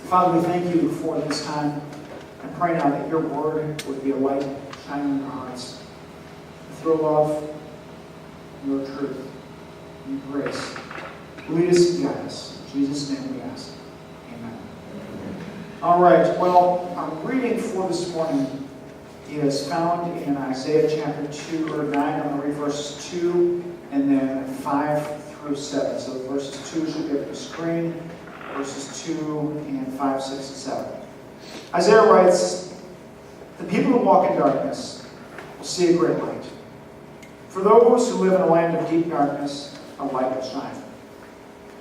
Father, we thank you for this time. I pray now that your word would be a light shining in our hearts. Through love, your truth, and your grace. Lead us and guide us. In Jesus' name we ask. Amen. All right, well, our reading for this morning is found in Isaiah chapter 2 or 9. I'm going to read verses 2 and then 5 through 7. So verses 2 should be up on the screen. Verses 2 and 5, 6, and 7. Isaiah writes, "The people who walk in darkness will see a great light. For those who live in a land of deep darkness, a light will shine.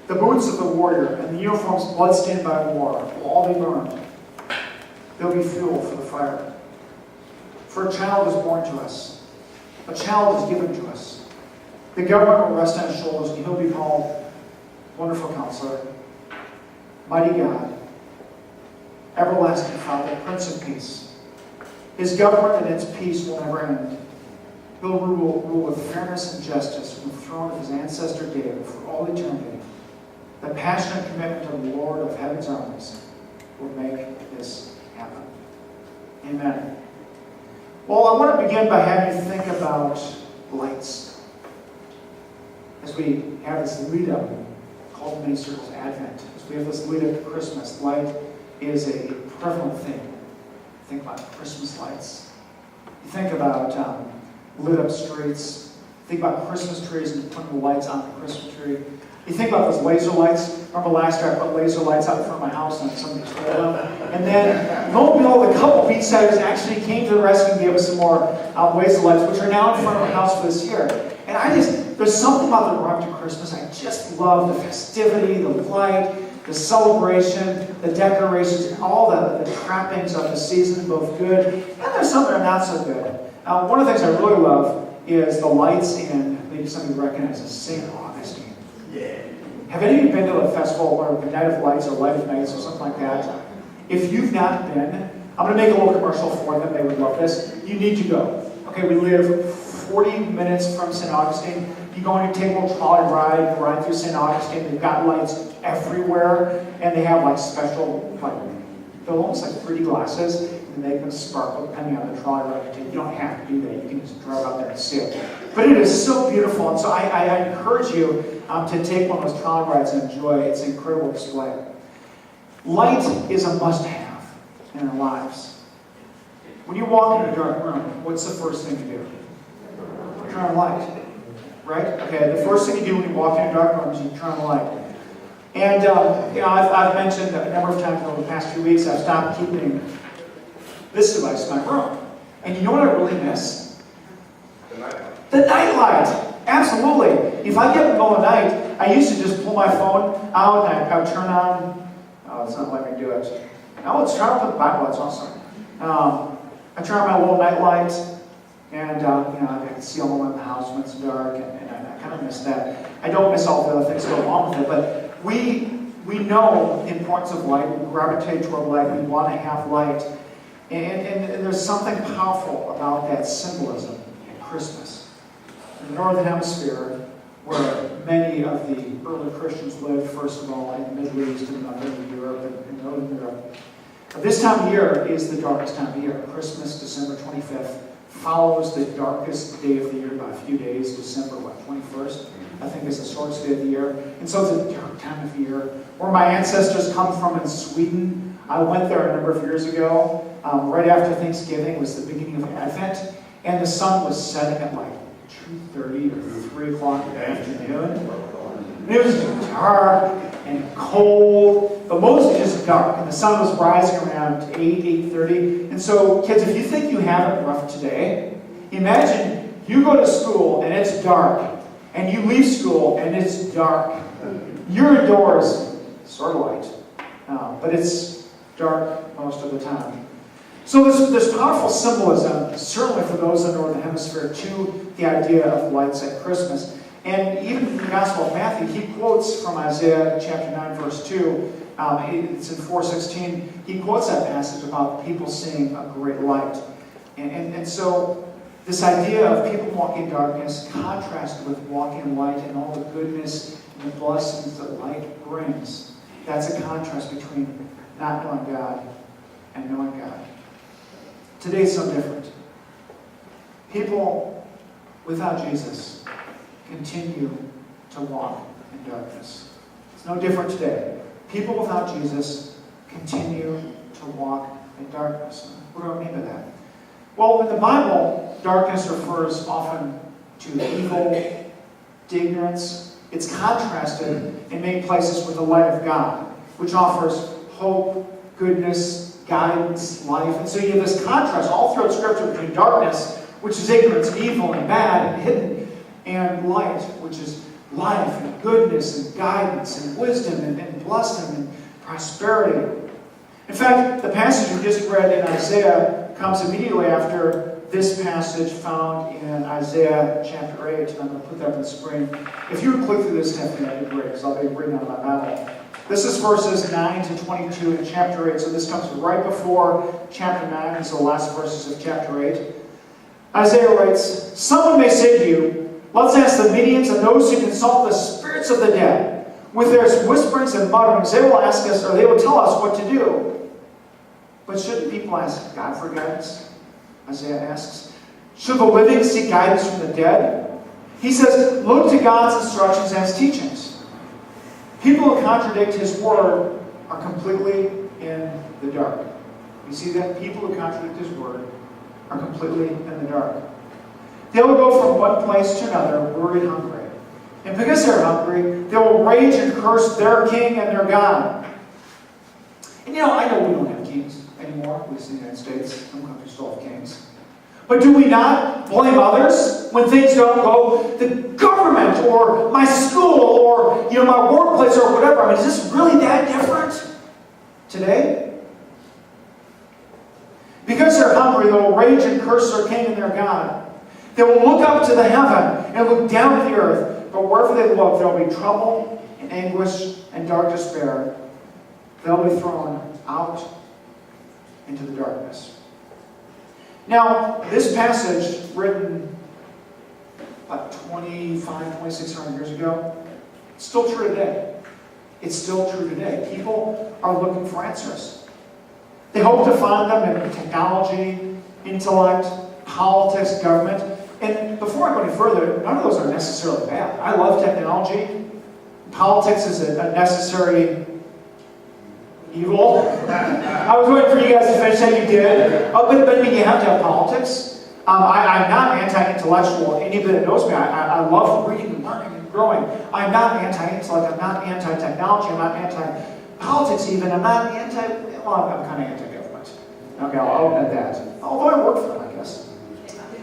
The boots of the warrior and the uniforms bloodstained by war will all be burned. They'll be fuel for the fire. For a child is born to us. A child is given to us. The government will rest on his shoulders, and he'll be called Wonderful Counselor, Mighty God, Everlasting Father, Prince of Peace. His government and its peace will never end. He'll rule with fairness and justice from the throne of his ancestor David for all eternity. The passion and commitment of the Lord of heaven's armies will make this happen." Amen. Well, I want to begin by having you think about lights. As we have this lead up, called in many circles Advent, as we have this lead up to Christmas, light is a prevalent thing. Think about Christmas lights. You think about lit up streets. Think about Christmas trees and putting the lights on the Christmas tree. You think about those laser lights. Remember last year I put laser lights out in front of my house and somebody stole them. And then, lo and behold, a couple beachsiders actually came to the rescue and gave us some more laser lights, which are now in front of our house for this year. And there's something about the run to Christmas. I just love the festivity, the light, the celebration, the decorations, and all the trappings of the season, both good. And there's some that are not so good. One of the things I really love is the lights in, maybe some of you recognize as St. Augustine. Yeah. Have any of you been to a festival or a Night of Lights or Light of Nights or something like that? If you've not been, I'm going to make a little commercial for them. They would love this. You need to go. Okay, we live 40 minutes from St. Augustine. You go and you take a little trolley ride, you ride through St. Augustine. They've got lights everywhere, and they have like special, they're almost like 3D glasses, and they can sparkle depending on the trolley ride you take. You don't have to do that. You can just drive out there and see it. But it is so beautiful, and so I encourage you to take one of those trolley rides and enjoy it. It's an incredible display. Light is a must-have in our lives. When you walk in a dark room, what's the first thing you do? Turn on a light, right? Okay, the first thing you do when you walk in a dark room is you turn on a light. And I've mentioned a number of times over the past few weeks, I've stopped keeping this device in my room. And you know what I really miss? The nightlight. The nightlight! Absolutely. If I get in the middle of the night, I used to just pull my phone out and I would turn on. Oh, it's not letting me do it. Oh, let's try to put the Bible. It's awesome. I turn on my little nightlight, and I can see all around the house when it's dark, and I kind of miss that. I don't miss all the other things that go along with it, but we know the importance of light. We gravitate toward light. We want to have light. And there's something powerful about that symbolism at Christmas. In the Northern Hemisphere, where many of the early Christians lived, first of all, in the Middle East and Northern Europe and Northern Europe. But this time of year is the darkest time of year. Christmas, December 25th, follows the darkest day of the year by a few days. December, 21st? I think is the shortest day of the year. And so it's a dark time of year. Where my ancestors come from in Sweden, I went there a number of years ago. Right after Thanksgiving was the beginning of Advent, and the sun was setting at like 2:30 or 3 o'clock in the afternoon. And it was dark and cold, but mostly just dark. And the sun was rising around 8:30. And so, kids, if you think you have it rough today, imagine you go to school and it's dark, and you leave school and it's dark. You're indoors, sort of light, but it's dark most of the time. So there's powerful symbolism, certainly for those in the Northern Hemisphere, to the idea of lights at Christmas. And even in the Gospel of Matthew, he quotes from Isaiah chapter 9, verse 2. It's in 4:16. He quotes that passage about people seeing a great light. And so this idea of people walking in darkness contrasted with walking in light and all the goodness and the blessings that light brings. That's a contrast between not knowing God and knowing God. Today is so different. People without Jesus continue to walk in darkness. It's no different today. People without Jesus continue to walk in darkness. What do I mean by that? Well, in the Bible, darkness refers often to evil, to ignorance. It's contrasted in many places with the light of God, which offers hope, goodness, guidance, life. And so you have this contrast all throughout Scripture between darkness, which is ignorance, evil, and bad, and hidden, and light, which is life, and goodness, and guidance, and wisdom, and blessing, and prosperity. In fact, the passage we just read in Isaiah comes immediately after this passage found in Isaiah chapter 8, and I'm going to put that on the screen. If you would click through this, Stephanie, that'd be great, because I'll be reading out of my Bible. This is verses 9 to 22 in chapter 8, so this comes right before chapter 9, so the last verses of chapter 8. Isaiah writes, "Someone may say to you, let's ask the mediums and those who consult the spirits of the dead. With their whisperings and mutterings, they will ask us, or they will tell us what to do." But shouldn't people ask God for guidance? Isaiah asks. Should the living seek guidance from the dead? He says, look to God's instructions and His teachings. People who contradict His word are completely in the dark. You see that? People who contradict His word are completely in the dark. They will go from one place to another, worried and hungry. And because they're hungry, they will rage and curse their king and their God. And I know we don't have kings anymore, at least in the United States. Some countries still have kings. But do we not blame others when things don't go? The government, or my school, or my workplace, or whatever. I mean, is this really that different today? Because they're hungry, they will rage and curse their king and their God. They will look up to the heaven and look down at the earth. But wherever they look, there will be trouble and anguish and dark despair. They'll be thrown out into the darkness. Now, this passage, written about 2,600 years ago, it's still true today. It's still true today. People are looking for answers. They hope to find them in technology, intellect, politics, government. And before I go any further, none of those are necessarily bad. I love technology. Politics is a necessary evil. I was waiting for you guys to finish that you did. But you have to have politics. I'm not anti-intellectual. Anybody that knows me, I love reading and learning and growing. I'm not anti-intellect. I'm not anti-technology. I'm not anti-politics even. I'm not I'm kind of anti-government. Okay, I'll admit that. Although I work for them, I guess.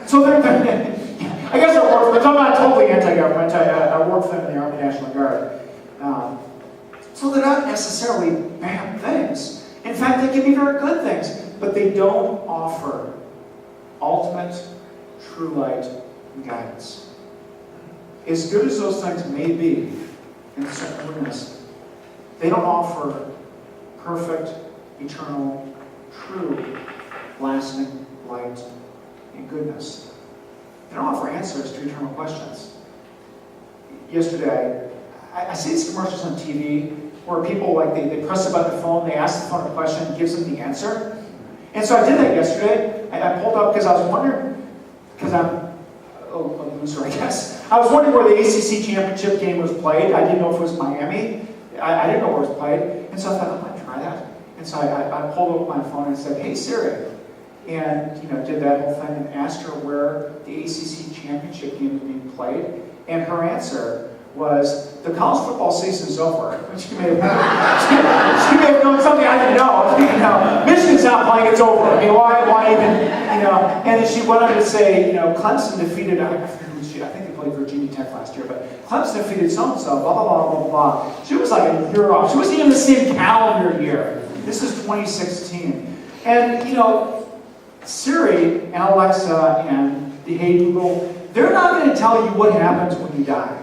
So I guess I work for them. I'm not totally anti-government. I work for them in the Army National Guard. So they're not necessarily bad things. In fact, they can be very good things. But they don't offer ultimate, true light and guidance. As good as those things may be, in certain goodness, they don't offer perfect, eternal, true, lasting light and goodness. They don't offer answers to eternal questions. Yesterday, I see these commercials on TV where people, they press about the phone, they ask the phone a question, and gives them the answer. And so I did that yesterday. I pulled up because I was wondering, because I'm a loser, I guess. I was wondering where the ACC championship game was played. I didn't know if it was Miami. I didn't know where it was played. And so I thought, I might try that. And so I pulled up my phone and said, "Hey Siri," and did that whole thing and asked her where the ACC championship game was being played. And her answer was, "The college football season's over." She may have known something I didn't know. Michigan's not playing, it's over. I mean, why even, And then she went on to say, Clemson defeated, I think they played Virginia Tech last year, but Clemson defeated so-and-so, blah, blah, blah, blah, blah. She was like a year off. She wasn't even the same calendar year. This is 2016. And, Siri and Alexa and the Hey Google, they're not going to tell you what happens when you die.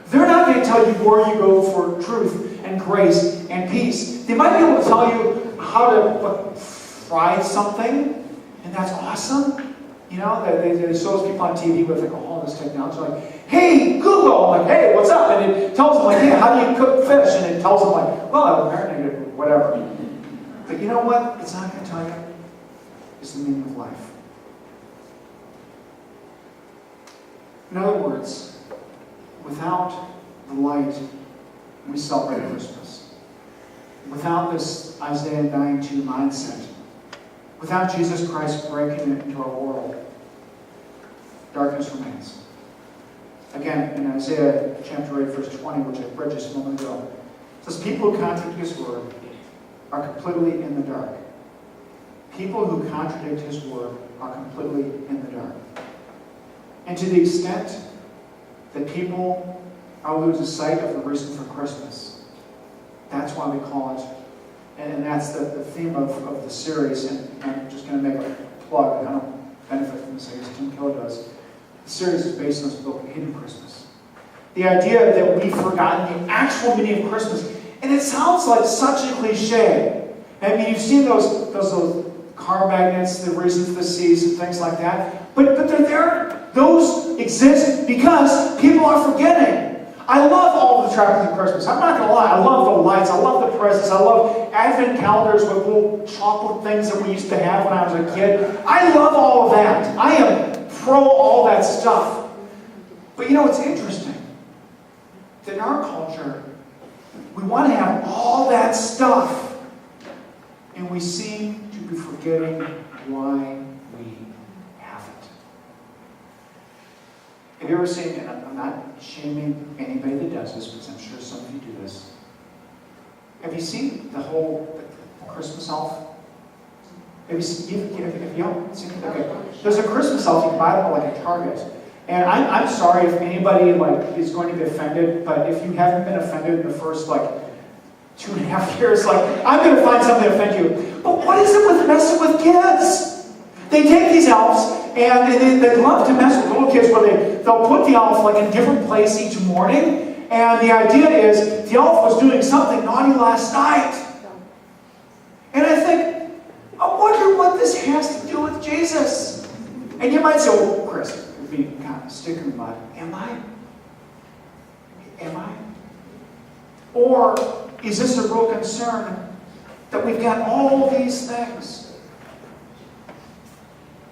They're not going to tell you where you go for truth and grace and peace. They might be able to tell you how to fry something, and that's awesome. They show those people on TV with all this technology, like, hey, Google, like, hey, what's up? And it tells them, like, hey, how do you cook fish? And it tells them, like, well, I'll marinate it, or whatever. But you know what it's not going to tell you? Is the meaning of life. In other words, without the light, we celebrate Christmas. Without this Isaiah 9:2 mindset, without Jesus Christ breaking it into our world, darkness remains. Again, in Isaiah chapter 8, verse 20, which I read just a moment ago, it says, people who contradict His word are completely in the dark. People who contradict His word are completely in the dark. And to the extent that people are losing sight of the reason for Christmas, that's why we call it, and that's the theme of the series, and I'm just going to make a plug. I don't benefit from this, I guess Tim Keller does. The series is based on this book, Hidden Christmas. The idea that we've forgotten the actual meaning of Christmas. And it sounds like such a cliche. I mean, you've seen those car magnets, the reason for the seas and things like that. But they're there. Those exist because people are forgetting. I love all the trappings of Christmas. I'm not going to lie. I love the lights. I love the presents. I love advent calendars with little chocolate things that we used to have when I was a kid. I love all of that. I am pro all that stuff. But you know, it's interesting that in our culture, we want to have all that stuff, and we seem to be forgetting why we have it. Have you ever seen, and I'm not shaming anybody that does this, because I'm sure some of you do this. Have you seen the whole Christmas elf? Have you seen it? Okay. There's a Christmas elf, you can buy them like at Target. And I'm sorry if anybody is going to be offended, but if you haven't been offended in the first 2.5 years, I'm going to find something to offend you. But what is it with messing with kids? They take these elves and they love to mess with little kids where they'll put the elf in a different place each morning. And the idea is the elf was doing something naughty last night. And I think, I wonder what this has to do with Jesus. And you might say, well, Chris, you're being kind of stick in the mud. Am I? Am I? Or is this a real concern that we've got all these things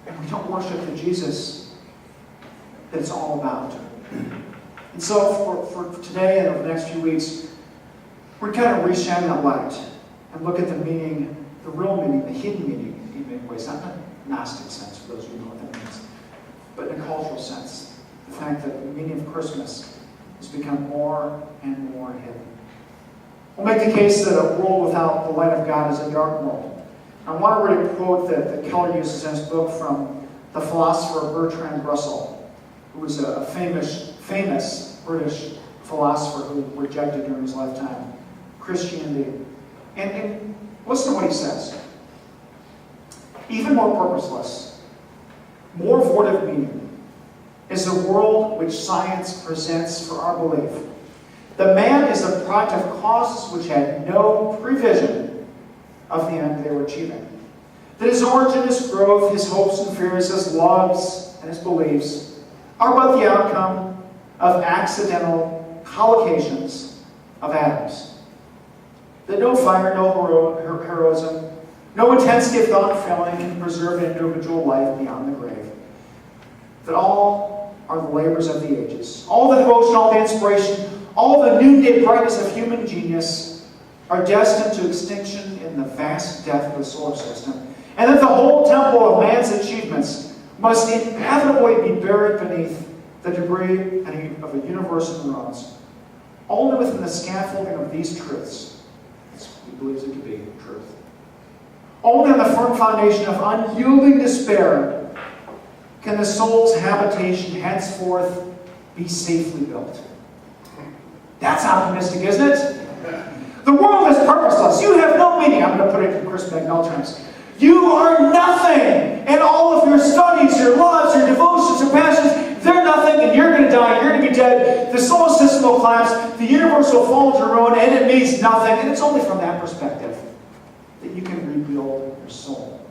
and we don't worship the Jesus that it's all about? And so for today and over the next few weeks, we're kind of reshine that light and look at the meaning, the real meaning, the hidden meaning in many ways. Not in a Gnostic sense, for those of you who know what that means, but in a cultural sense. The fact that the meaning of Christmas has become more and more hidden. We'll make the case that a world without the light of God is a dark world. I want to read a quote that Keller uses in his book from the philosopher Bertrand Russell, who was a famous British philosopher who rejected during his lifetime Christianity. And listen to what he says. Even more purposeless, more void of meaning, is the world which science presents for our belief. The man is the product of causes which had no prevision of the end they were achieving. That his origin, his growth, his hopes and fears, his loves and his beliefs are but the outcome of accidental collocations of atoms. That no fire, no heroism, no intensity of thought failing can preserve an individual life beyond the grave. That all are the labors of the ages. All the devotion, all the inspiration, all the noonday brightness of human genius are destined to extinction in the vast death of the solar system. And that the whole temple of man's achievements must inevitably be buried beneath the debris of a universe in ruins. Only within the scaffolding of these truths, as he believes it to be truth, only on the firm foundation of unyielding despair can the soul's habitation henceforth be safely built. That's optimistic, isn't it? The world is purposeless. You have no meaning. I'm going to put it in Chris Bagnell terms. You are nothing. And all of your studies, your loves, your devotions, your passions, they're nothing, and you're going to die, you're going to be dead. The solar system will collapse, the universe will fall into ruin, and it means nothing. And it's only from that perspective that you can rebuild your soul.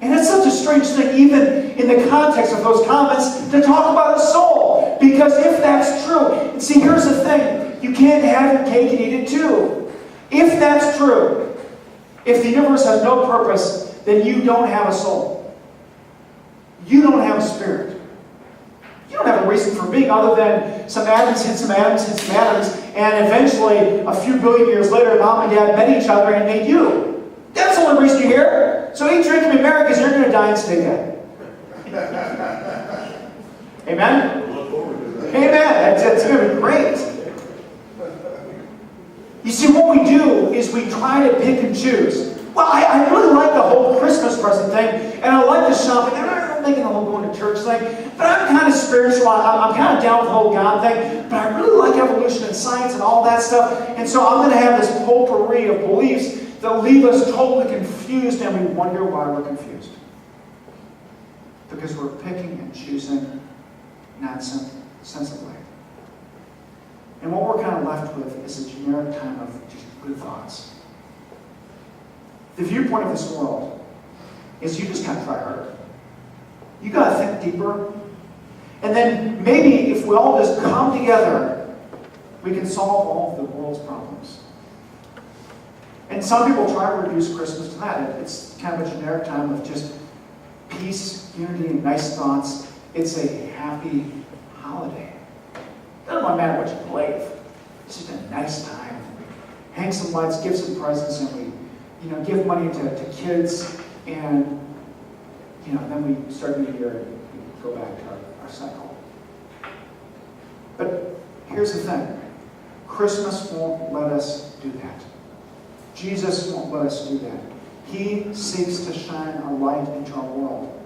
And it's such a strange thing, even in the context of those comments, to talk about a soul. Because if that's true, and see, here's the thing. You can't have your cake and eat it too. If that's true, if the universe has no purpose, then you don't have a soul. You don't have a spirit. You don't have a reason for being other than some atoms hit some atoms hit some atoms, and eventually, a few billion years later, mom and dad met each other and made you. That's the only reason you're here. So eat, drink, and be merry, because you're going to die and stay dead. Amen? Amen. That's going to be great. You see, what we do is we try to pick and choose. Well, I really like the whole Christmas present thing, and I like the shopping, and I'm thinking the whole going to church thing, but I'm kind of spiritual. I'm kind of down with the whole God thing, but I really like evolution and science and all that stuff, and so I'm going to have this potpourri of beliefs that leave us totally confused, and we wonder why we're confused. Because we're picking and choosing sensibly. And what we're kind of left with is a generic time of just good thoughts. The viewpoint of this world is you just got to try harder. You got to think deeper. And then maybe if we all just come together, we can solve all of the world's problems. And some people try to reduce Christmas to that. It's kind of a generic time of just peace, unity, and nice thoughts. It's a happy holiday. Doesn't matter what you believe. It's just a nice time. Hang some lights, give some presents, and we give money to kids, and then we start the year and we go back to our cycle. But here's the thing. Christmas won't let us do that. Jesus won't let us do that. He seeks to shine a light into our world,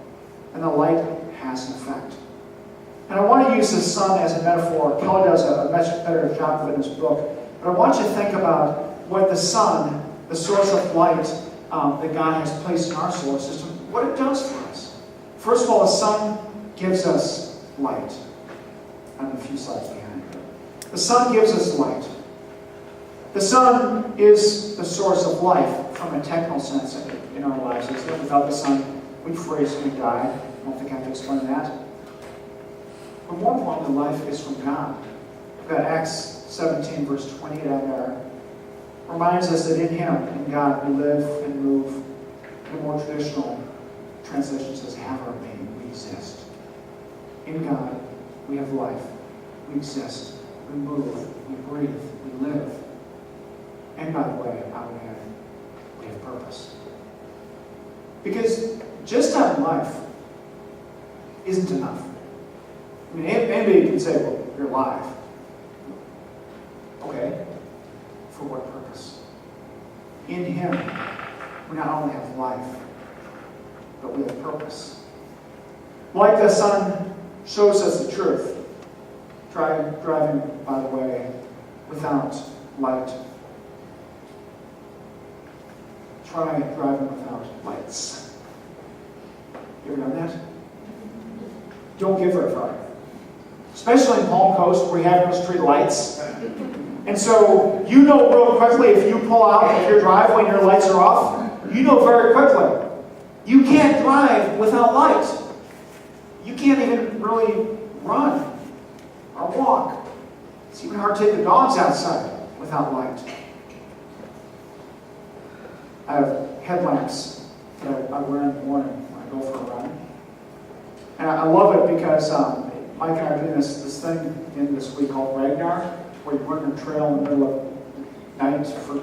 and the light has an effect. And I want to use the sun as a metaphor. Kelly does a much better job of it in his book. But I want you to think about what the sun, the source of light that God has placed in our solar system, what it does for us. First of all, the sun gives us light. I have a few slides behind here. The sun gives us light. The sun is the source of life from a technical sense in our lives. Without the sun, we'd freeze and we'd die. I don't think I have to explain that. But more importantly, life is from God. We've got Acts 17, verse 28 on there. Reminds us that in Him, in God, we live and move. The more traditional translation says, have our being. We exist. In God, we have life. We exist. We move. We breathe. We live. And by the way, I would add, we have purpose. Because just having life isn't enough. I mean, anybody can say, well, you're alive. Okay. For what purpose? In Him, we not only have life, but we have purpose. Like the sun shows us the truth. Driving, by the way, without light. Try driving without lights. You ever done that? Don't get very far. Especially in Palm Coast, where we have no street lights. And so, you know real quickly if you pull out of your driveway and your lights are off, you know very quickly. You can't drive without light. You can't even really run or walk. It's even hard to take the dogs outside without light. I have headlamps that I wear in the morning when I go for a run. And I love it because Mike and I are doing this thing in this week called Ragnar, where you run a trail in the middle of night for,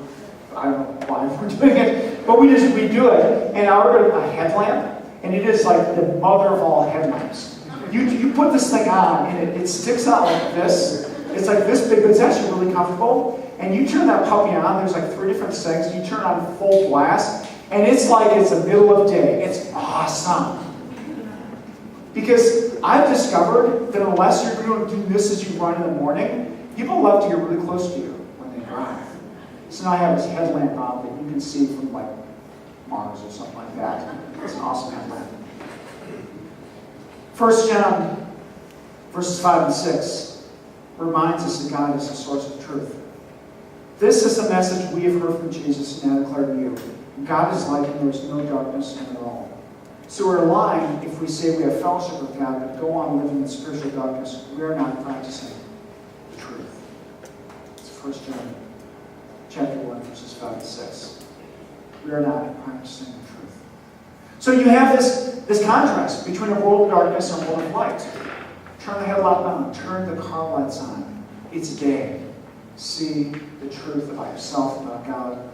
I don't know why we're doing it, but we do it. And I ordered a headlamp, and it is like the mother of all headlamps. You put this thing on, and it sticks out like this. It's like this big, but it's actually really comfortable. And you turn that puppy on, there's like 3 different settings. You turn on full blast, and it's like it's the middle of the day. It's awesome. Because I've discovered that unless you're going to do this as you run in the morning, people love to get really close to you when they drive. So now I have this headlamp on that you can see from like Mars or something like that. It's an awesome headlamp. 1 John verses 5 and 6 reminds us that God is the source of truth. This is the message we have heard from Jesus and now declare to you. God is light and there is no darkness in it at all. So we're lying if we say we have fellowship with God, but go on living in spiritual darkness. We are not practicing the truth. It's 1 John chapter 1, verses 5 to 6. We are not practicing the truth. So you have this contrast between a world of darkness and a world of light. Turn the headlight on. Turn the car lights on. It's day. See the truth about yourself, about God,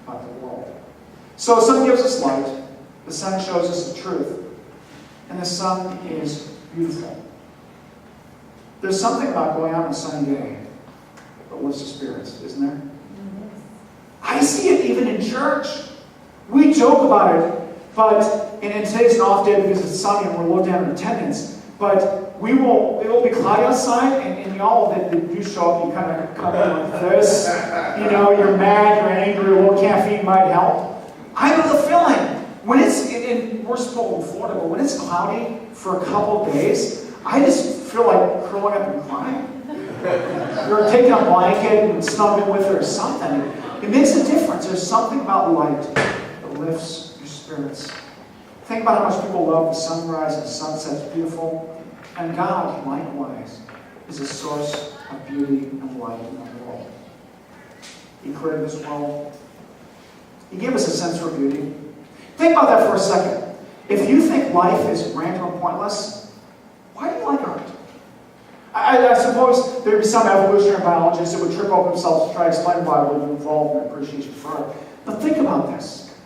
about the world. So the sun gives us light. The sun shows us the truth. And the sun is beautiful. There's something about going out on a sunny day that lifts the spirits, isn't there? I see it even in church. We joke about it, but and today's an off day because it's sunny and we're low down in attendance. But it will be cloudy outside, and y'all that do show up, you kind of come in like this. You're mad, you're angry, a little caffeine might help. I know the feeling. When it's, and we're still in Florida, but when it's cloudy for a couple of days, I just feel like curling up and crying. Or taking a blanket and snuggling with it or something. It makes a difference. There's something about light that lifts your spirits. Think about how much people love the sunrise and sunset. It's beautiful. And God, likewise, is a source of beauty and light in the world. He created this world. He gave us a sense for beauty. Think about that for a second. If you think life is random and pointless, why do you like art? I suppose there would be some evolutionary biologists that would trip over themselves to try to explain why we would evolve an appreciation for art. But think about this.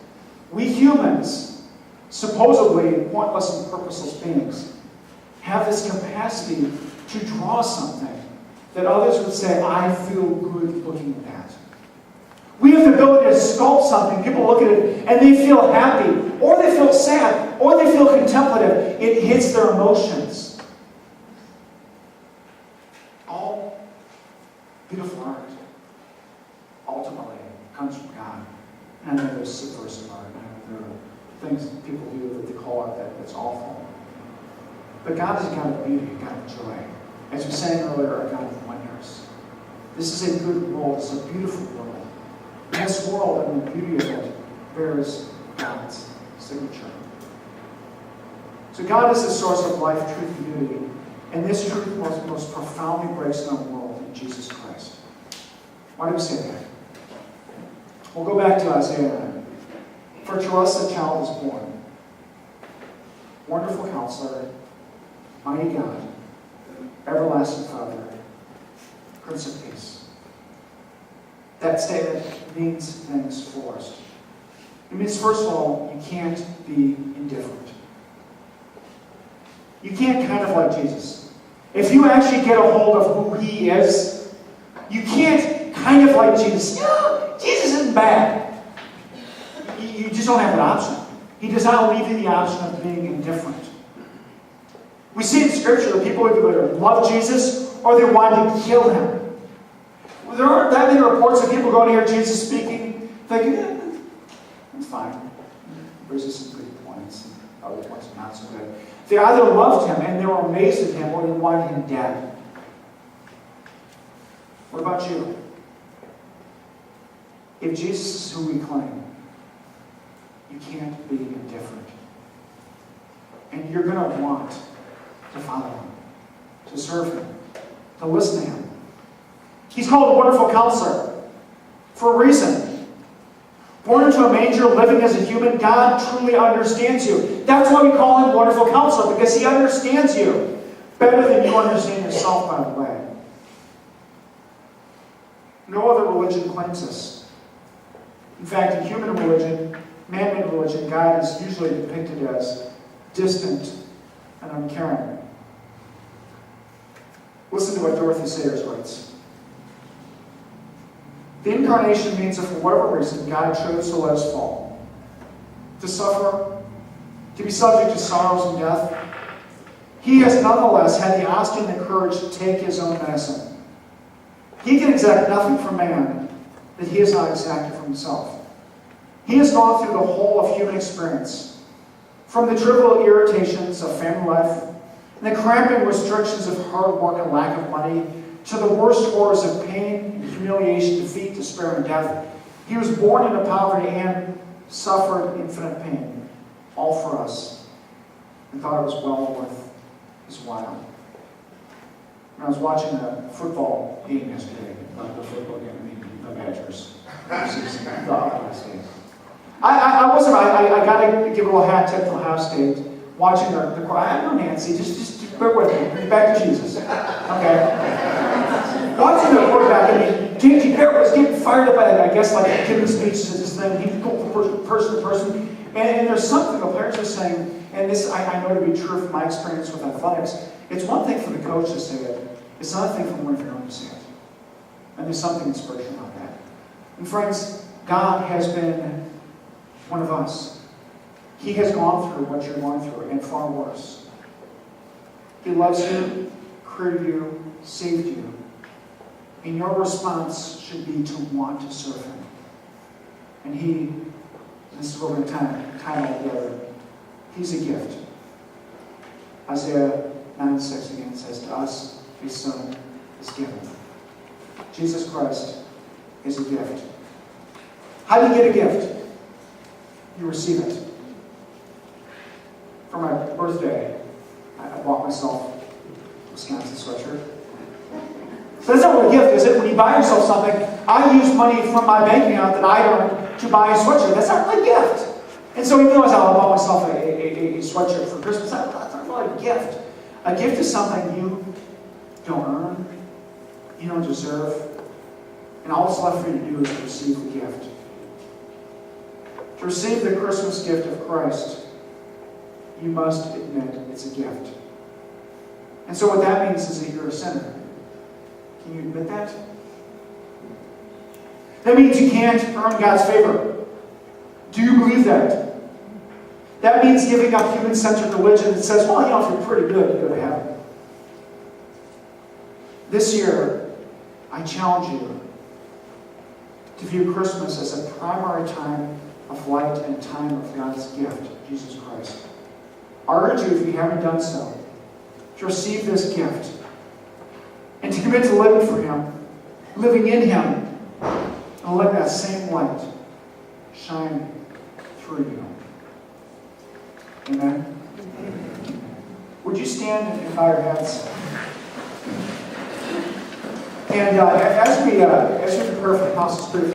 We humans, supposedly pointless and purposeless beings, have this capacity to draw something that others would say, I feel good looking at that. We have the ability to sculpt something. People look at it and they feel happy, or they feel sad, or they feel contemplative. It hits their emotions. All beautiful art ultimately comes from God. And I know there's subversive art. I know there are things that people do that they call art that's awful. But God is a God of beauty, a God of joy. As we sang earlier, a God of wonders. This is a good world. It's a beautiful world. And this world and the beauty of it bears God's signature. So God is the source of life, truth, and beauty. And this truth most profoundly breaks in our world in Jesus Christ. Why do we say that? We'll go back to Isaiah 9. For to us a child is born. Wonderful Counselor, Mighty God, Everlasting Father, Prince of Peace. That statement means things for us. It means, first of all, you can't be indifferent. You can't kind of like Jesus. If you actually get a hold of who He is, you can't kind of like Jesus. Jesus isn't bad. You just don't have an option. He does not leave you the option of being indifferent. We see in Scripture that people either love Jesus or they want to kill Him. There aren't that many reports of people going to hear Jesus speaking, thinking, it's fine. There's just some good points, and other points are not so good. They either loved Him and they were amazed at Him, or they wanted Him dead. What about you? If Jesus is who we claim, you can't be indifferent. And you're going to want to follow Him, to serve Him, to listen to Him. He's called a Wonderful Counselor for a reason. Born into a manger, living as a human, God truly understands you. That's why we call Him Wonderful Counselor, because He understands you better than you understand yourself, by the way. No other religion claims this. In fact, in human religion, man-made religion, God is usually depicted as distant and uncaring. Listen to what Dorothy Sayers writes. The incarnation means that for whatever reason, God chose to let us fall, to suffer, to be subject to sorrows and death. He has nonetheless had the honesty and the courage to take His own medicine. He can exact nothing from man that He has not exacted from Himself. He has gone through the whole of human experience, from the trivial irritations of family life and the cramping restrictions of hard work and lack of money, to the worst horrors of pain, humiliation, defeat, despair, and death. He was born into poverty and suffered infinite pain, all for us and thought it was well worth his while. And I was watching a football game yesterday, not the football game, I mean the Badgers. The Ohio State. I got to give a little hat tip to Ohio State. Watching the I know Nancy, just bear with me. Back to Jesus. Okay. Watching the quarterback, and J.G. Barrett was getting fired up by, I guess, like giving speeches and this thing. He'd go from person to person. And there's something the players are saying, and this I know to be true from my experience with athletics. It's one thing for the coach to say it. It's another thing for one of your own to say it. And there's something inspirational about that. And friends, God has been one of us. He has gone through what you're going through, and far worse. He loves you, created you, saved you. And your response should be to want to serve Him. And this is what we're going to tie all together, He's a gift. Isaiah 9:6 again says, to us, His Son is given. Jesus Christ is a gift. How do you get a gift? You receive it. For my birthday, I bought myself a Wisconsin sweatshirt. So that's not what a gift is, it? When you buy yourself something, I use money from my bank account that I earned to buy a sweatshirt. That's not really a gift. And so even though I bought myself a sweatshirt for Christmas, that's not really a gift. A gift is something you don't earn, you don't deserve, and all that's left for you to do is to receive the gift. To receive the Christmas gift of Christ, you must admit it's a gift. And so what that means is that you're a sinner. Can you admit that? That means you can't earn God's favor. Do you believe that? That means giving up human-centered religion that says, well, if you're pretty good, you go to heaven. This year, I challenge you to view Christmas as a primary time of light and time of God's gift, Jesus Christ. I urge you, if you haven't done so, to receive this gift and to commit to living for Him, living in Him, and let that same light shine through you. Amen? Would you stand and bow your heads? And as we prepare for the Apostles' Creed,